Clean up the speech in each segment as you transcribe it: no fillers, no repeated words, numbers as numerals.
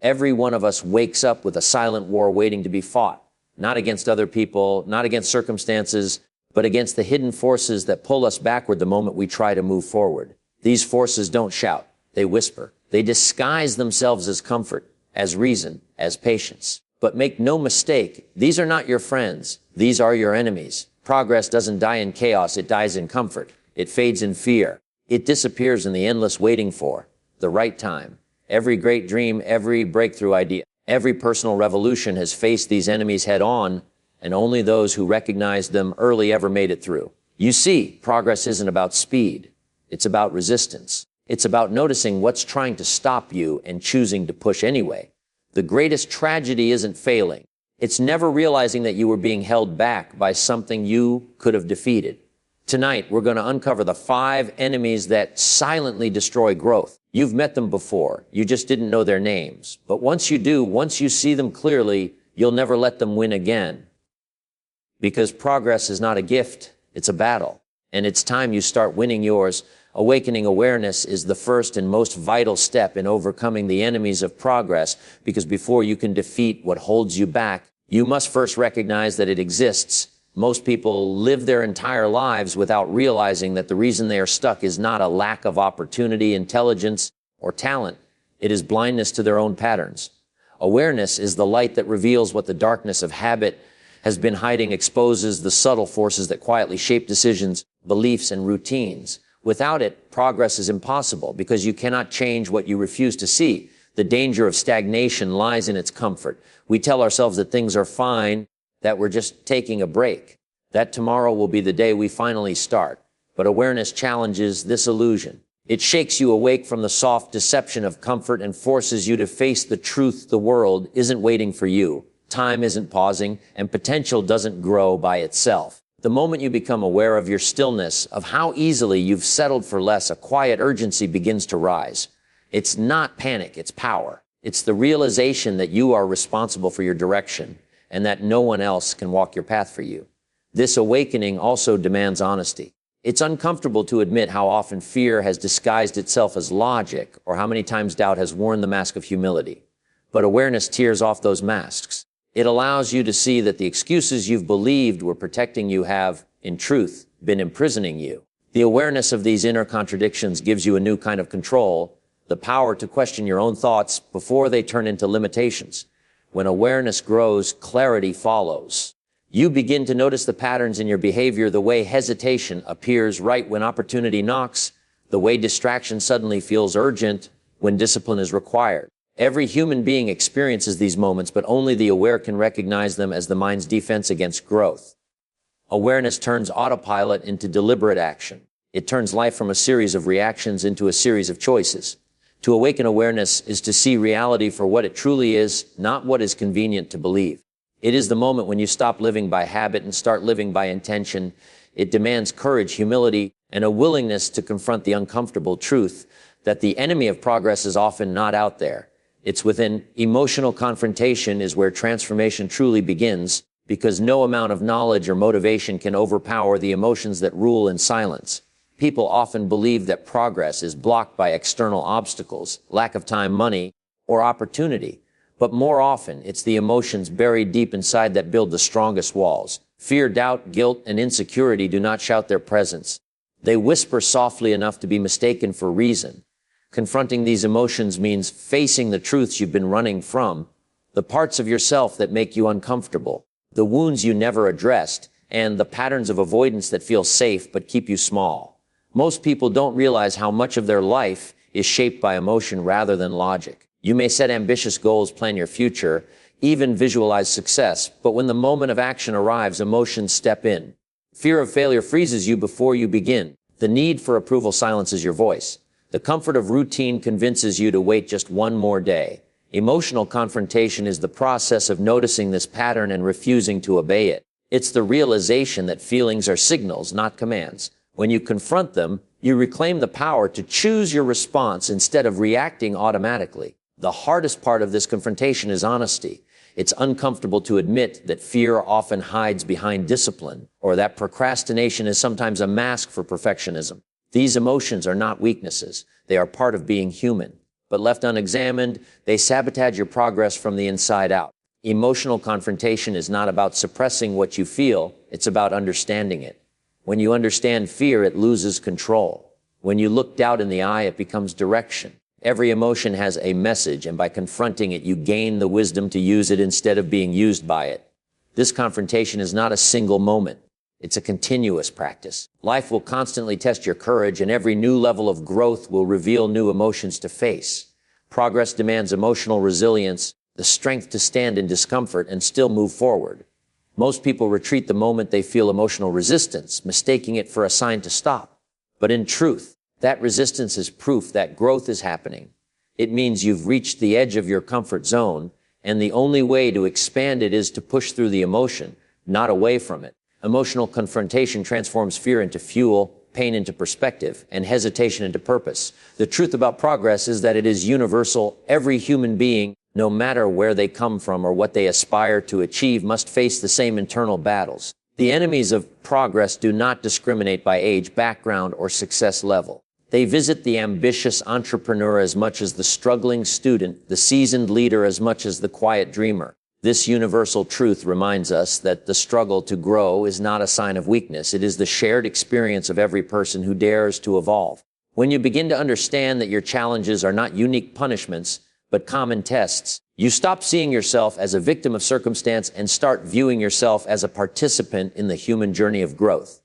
Every one of us wakes up with a silent war waiting to be fought, not against other people, not against circumstances, but against the hidden forces that pull us backward the moment we try to move forward. These forces don't shout, they whisper. They disguise themselves as comfort, as reason, as patience. But make no mistake, these are not your friends. These are your enemies. Progress doesn't die in chaos, it dies in comfort. It fades in fear. It disappears in the endless waiting for the right time. Every great dream, every breakthrough idea, every personal revolution has faced these enemies head on, and only those who recognized them early ever made it through. You see, progress isn't about speed. It's about resistance. It's about noticing what's trying to stop you and choosing to push anyway. The greatest tragedy isn't failing. It's never realizing that you were being held back by something you could have defeated. Tonight, we're going to uncover the 5 enemies that silently destroy growth. You've met them before. You just didn't know their names. But once you do, once you see them clearly, you'll never let them win again. Because progress is not a gift, it's a battle. And it's time you start winning yours. Awakening awareness is the first and most vital step in overcoming the enemies of progress, because before you can defeat what holds you back, you must first recognize that it exists. Most people live their entire lives without realizing that the reason they are stuck is not a lack of opportunity, intelligence, or talent. It is blindness to their own patterns. Awareness is the light that reveals what the darkness of habit has been hiding, exposes the subtle forces that quietly shape decisions, beliefs, and routines. Without it, progress is impossible because you cannot change what you refuse to see. The danger of stagnation lies in its comfort. We tell ourselves that things are fine, that we're just taking a break, that tomorrow will be the day we finally start. But awareness challenges this illusion. It shakes you awake from the soft deception of comfort and forces you to face the truth. The world isn't waiting for you. Time isn't pausing, and potential doesn't grow by itself. The moment you become aware of your stillness, of how easily you've settled for less, a quiet urgency begins to rise. It's not panic, it's power. It's the realization that you are responsible for your direction and that no one else can walk your path for you. This awakening also demands honesty. It's uncomfortable to admit how often fear has disguised itself as logic, or how many times doubt has worn the mask of humility. But awareness tears off those masks. It allows you to see that the excuses you've believed were protecting you have, in truth, been imprisoning you. The awareness of these inner contradictions gives you a new kind of control, the power to question your own thoughts before they turn into limitations. When awareness grows, clarity follows. You begin to notice the patterns in your behavior, the way hesitation appears right when opportunity knocks, the way distraction suddenly feels urgent when discipline is required. Every human being experiences these moments, but only the aware can recognize them as the mind's defense against growth. Awareness turns autopilot into deliberate action. It turns life from a series of reactions into a series of choices. To awaken awareness is to see reality for what it truly is, not what is convenient to believe. It is the moment when you stop living by habit and start living by intention. It demands courage, humility, and a willingness to confront the uncomfortable truth that the enemy of progress is often not out there. It's within. Emotional confrontation is where transformation truly begins, because no amount of knowledge or motivation can overpower the emotions that rule in silence. People often believe that progress is blocked by external obstacles, lack of time, money, or opportunity. But more often, it's the emotions buried deep inside that build the strongest walls. Fear, doubt, guilt, and insecurity do not shout their presence. They whisper softly enough to be mistaken for reason. Confronting these emotions means facing the truths you've been running from, the parts of yourself that make you uncomfortable, the wounds you never addressed, and the patterns of avoidance that feel safe but keep you small. Most people don't realize how much of their life is shaped by emotion rather than logic. You may set ambitious goals, plan your future, even visualize success, but when the moment of action arrives, emotions step in. Fear of failure freezes you before you begin. The need for approval silences your voice. The comfort of routine convinces you to wait just one more day. Emotional confrontation is the process of noticing this pattern and refusing to obey it. It's the realization that feelings are signals, not commands. When you confront them, you reclaim the power to choose your response instead of reacting automatically. The hardest part of this confrontation is honesty. It's uncomfortable to admit that fear often hides behind discipline, or that procrastination is sometimes a mask for perfectionism. These emotions are not weaknesses. They are part of being human. but left unexamined, they sabotage your progress from the inside out. Emotional confrontation is not about suppressing what you feel, it's about understanding it. When you understand fear, it loses control. When you look doubt in the eye, it becomes direction. Every emotion has a message, and by confronting it, you gain the wisdom to use it instead of being used by it. This confrontation is not a single moment. It's a continuous practice. Life will constantly test your courage, and every new level of growth will reveal new emotions to face. Progress demands emotional resilience, the strength to stand in discomfort and still move forward. Most people retreat the moment they feel emotional resistance, mistaking it for a sign to stop. But in truth, that resistance is proof that growth is happening. It means you've reached the edge of your comfort zone, and the only way to expand it is to push through the emotion, not away from it. Emotional confrontation transforms fear into fuel, pain into perspective, and hesitation into purpose. The truth about progress is that it is universal. Every human being, no matter where they come from or what they aspire to achieve, must face the same internal battles. The enemies of progress do not discriminate by age, background, or success level. They visit the ambitious entrepreneur as much as the struggling student, the seasoned leader as much as the quiet dreamer. This universal truth reminds us that the struggle to grow is not a sign of weakness. It is the shared experience of every person who dares to evolve. When you begin to understand that your challenges are not unique punishments, but common tests, you stop seeing yourself as a victim of circumstance and start viewing yourself as a participant in the human journey of growth.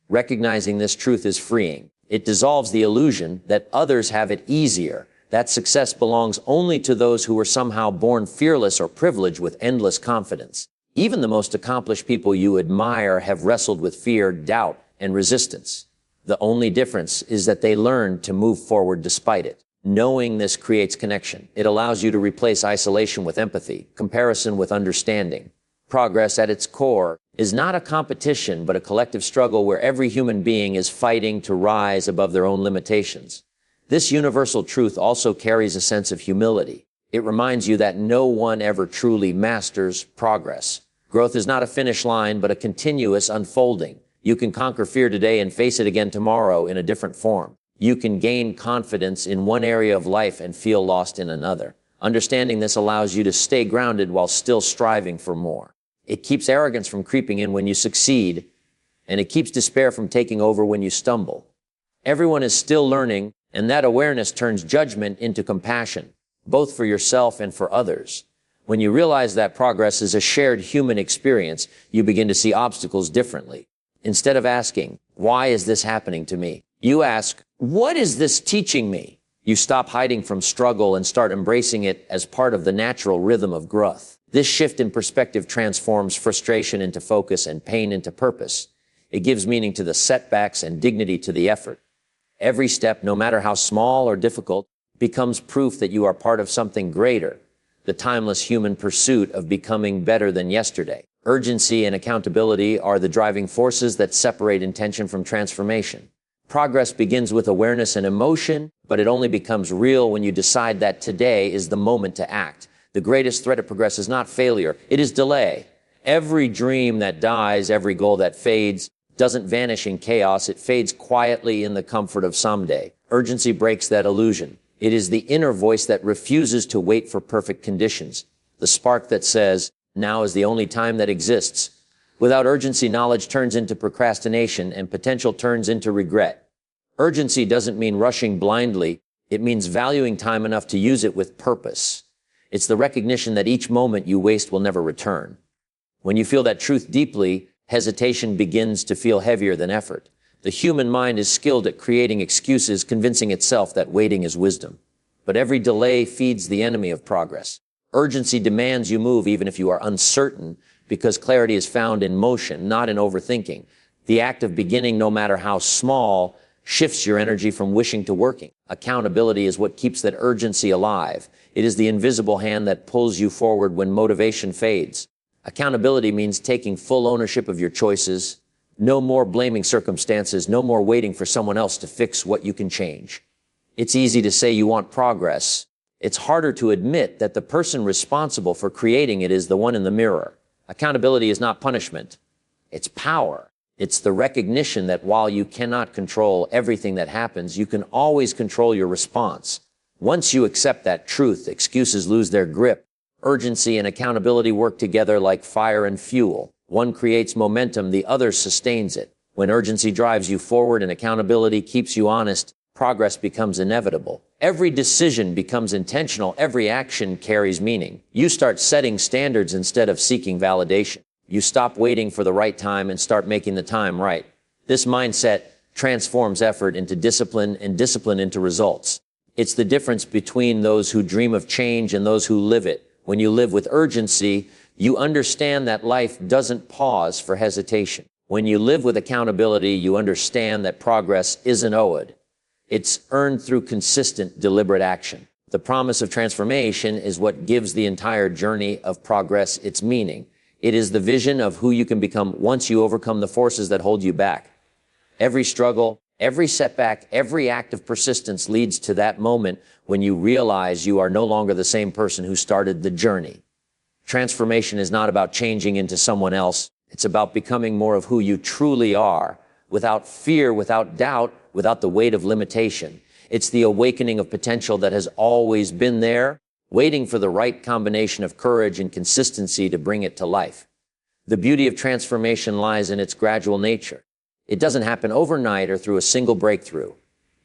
Recognizing this truth is freeing. It dissolves the illusion that others have it easier, that success belongs only to those who were somehow born fearless or privileged with endless confidence. Even the most accomplished people you admire have wrestled with fear, doubt, and resistance. The only difference is that they learned to move forward despite it. Knowing this creates connection. It allows you to replace isolation with empathy, comparison with understanding. Progress at its core is not a competition, but a collective struggle where every human being is fighting to rise above their own limitations. This universal truth also carries a sense of humility. It reminds you that no one ever truly masters progress. Growth is not a finish line, but a continuous unfolding. You can conquer fear today and face it again tomorrow in a different form. You can gain confidence in one area of life and feel lost in another. Understanding this allows you to stay grounded while still striving for more. It keeps arrogance from creeping in when you succeed, and it keeps despair from taking over when you stumble. Everyone is still learning, and that awareness turns judgment into compassion, both for yourself and for others. When you realize that progress is a shared human experience, you begin to see obstacles differently. Instead of asking, "Why is this happening to me?" you ask, "What is this teaching me?" You stop hiding from struggle and start embracing it as part of the natural rhythm of growth. This shift in perspective transforms frustration into focus and pain into purpose. It gives meaning to the setbacks and dignity to the effort. Every step, no matter how small or difficult, becomes proof that you are part of something greater, the timeless human pursuit of becoming better than yesterday. Urgency and accountability are the driving forces that separate intention from transformation. Progress begins with awareness and emotion, but it only becomes real when you decide that today is the moment to act. The greatest threat of progress is not failure, it is delay. Every dream that dies, every goal that fades, doesn't vanish in chaos, it fades quietly in the comfort of someday. Urgency breaks that illusion. It is the inner voice that refuses to wait for perfect conditions, the spark that says, "Now is the only time that exists." Without urgency, knowledge turns into procrastination and potential turns into regret. Urgency doesn't mean rushing blindly. It means valuing time enough to use it with purpose. It's the recognition that each moment you waste will never return. When you feel that truth deeply, hesitation begins to feel heavier than effort. The human mind is skilled at creating excuses, convincing itself that waiting is wisdom. But every delay feeds the enemy of progress. Urgency demands you move even if you are uncertain, because clarity is found in motion, not in overthinking. The act of beginning, no matter how small, shifts your energy from wishing to working. Accountability is what keeps that urgency alive. It is the invisible hand that pulls you forward when motivation fades. Accountability means taking full ownership of your choices. No more blaming circumstances, no more waiting for someone else to fix what you can change. It's easy to say you want progress. It's harder to admit that the person responsible for creating it is the one in the mirror. Accountability is not punishment. It's power. It's the recognition that while you cannot control everything that happens, you can always control your response. Once you accept that truth, excuses lose their grip. Urgency and accountability work together like fire and fuel. One creates momentum, the other sustains it. When urgency drives you forward and accountability keeps you honest, progress becomes inevitable. Every decision becomes intentional. Every action carries meaning. You start setting standards instead of seeking validation. You stop waiting for the right time and start making the time right. This mindset transforms effort into discipline and discipline into results. It's the difference between those who dream of change and those who live it. When you live with urgency, you understand that life doesn't pause for hesitation. When you live with accountability, you understand that progress isn't owed. It's earned through consistent, deliberate action. The promise of transformation is what gives the entire journey of progress its meaning. It is the vision of who you can become once you overcome the forces that hold you back. Every struggle, every setback, every act of persistence leads to that moment when you realize you are no longer the same person who started the journey. Transformation is not about changing into someone else. It's about becoming more of who you truly are, without fear, without doubt, without the weight of limitation. It's the awakening of potential that has always been there, waiting for the right combination of courage and consistency to bring it to life. The beauty of transformation lies in its gradual nature. It doesn't happen overnight or through a single breakthrough.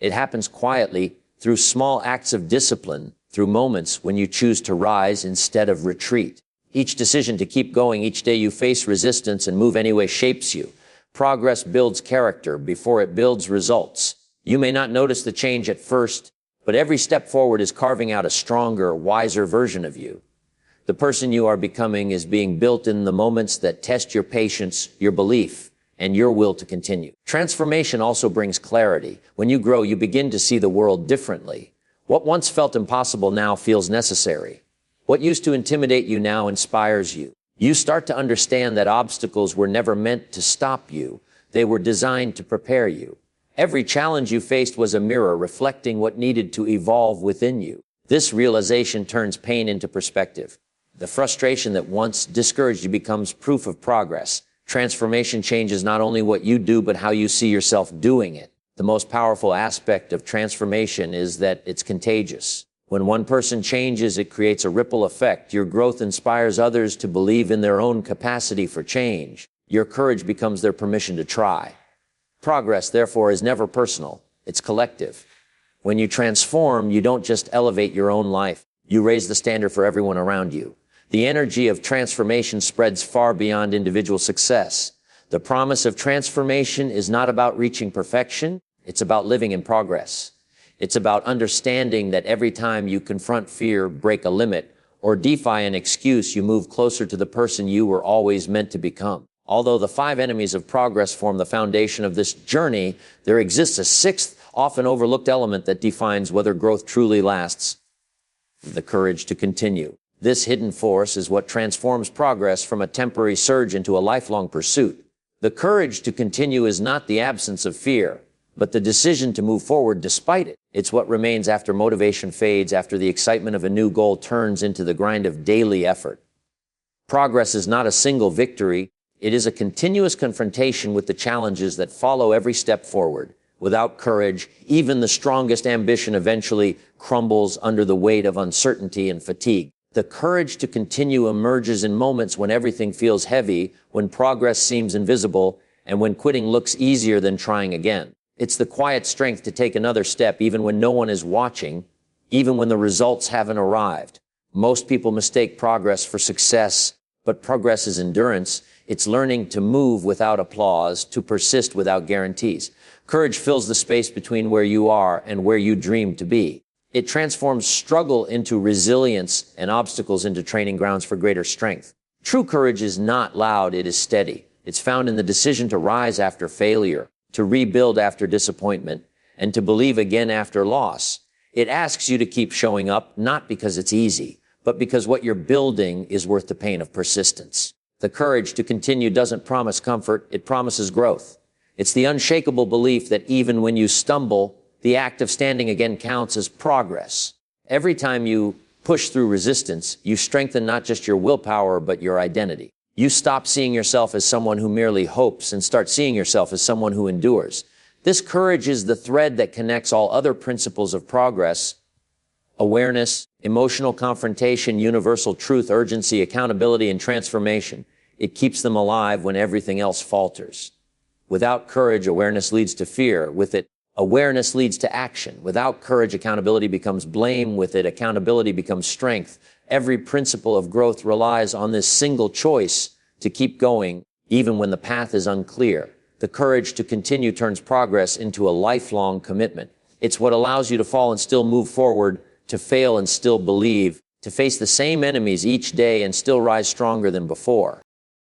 It happens quietly through small acts of discipline, through moments when you choose to rise instead of retreat. Each decision to keep going, each day you face resistance and move anyway shapes you. Progress builds character before it builds results. You may not notice the change at first, but every step forward is carving out a stronger, wiser version of you. The person you are becoming is being built in the moments that test your patience, your belief, and your will to continue. Transformation also brings clarity. When you grow, you begin to see the world differently. What once felt impossible now feels necessary. What used to intimidate you now inspires you. You start to understand that obstacles were never meant to stop you. They were designed to prepare you. Every challenge you faced was a mirror reflecting what needed to evolve within you. This realization turns pain into perspective. The frustration that once discouraged you becomes proof of progress. Transformation changes not only what you do, but how you see yourself doing it. The most powerful aspect of transformation is that it's contagious. When one person changes, it creates a ripple effect. Your growth inspires others to believe in their own capacity for change. Your courage becomes their permission to try. Progress, therefore, is never personal. It's collective. When you transform, you don't just elevate your own life. You raise the standard for everyone around you. The energy of transformation spreads far beyond individual success. The promise of transformation is not about reaching perfection. It's about living in progress. It's about understanding that every time you confront fear, break a limit, or defy an excuse, you move closer to the person you were always meant to become. Although the 5 enemies of progress form the foundation of this journey, there exists a 6th, often overlooked element that defines whether growth truly lasts: the courage to continue. This hidden force is what transforms progress from a temporary surge into a lifelong pursuit. The courage to continue is not the absence of fear, but the decision to move forward despite it. It's what remains after motivation fades, after the excitement of a new goal turns into the grind of daily effort. Progress is not a single victory. It is a continuous confrontation with the challenges that follow every step forward. Without courage, even the strongest ambition eventually crumbles under the weight of uncertainty and fatigue. The courage to continue emerges in moments when everything feels heavy, when progress seems invisible, and when quitting looks easier than trying again. It's the quiet strength to take another step even when no one is watching, even when the results haven't arrived. Most people mistake progress for success, but progress is endurance. It's learning to move without applause, to persist without guarantees. Courage fills the space between where you are and where you dream to be. It transforms struggle into resilience and obstacles into training grounds for greater strength. True courage is not loud, it is steady. It's found in the decision to rise after failure, to rebuild after disappointment, and to believe again after loss. It asks you to keep showing up, not because it's easy, but because what you're building is worth the pain of persistence. The courage to continue doesn't promise comfort, it promises growth. It's the unshakable belief that even when you stumble, the act of standing again counts as progress. Every time you push through resistance, you strengthen not just your willpower, but your identity. You stop seeing yourself as someone who merely hopes and start seeing yourself as someone who endures. This courage is the thread that connects all other principles of progress Awareness, emotional confrontation, universal truth, urgency, accountability, and transformation. It keeps them alive when everything else falters. Without courage, awareness leads to fear. With it, awareness leads to action. Without courage, accountability becomes blame. With it, accountability becomes strength. Every principle of growth relies on this single choice to keep going, even when the path is unclear. The courage to continue turns progress into a lifelong commitment. It's what allows you to fall and still move forward, to fail and still believe, to face the same enemies each day and still rise stronger than before.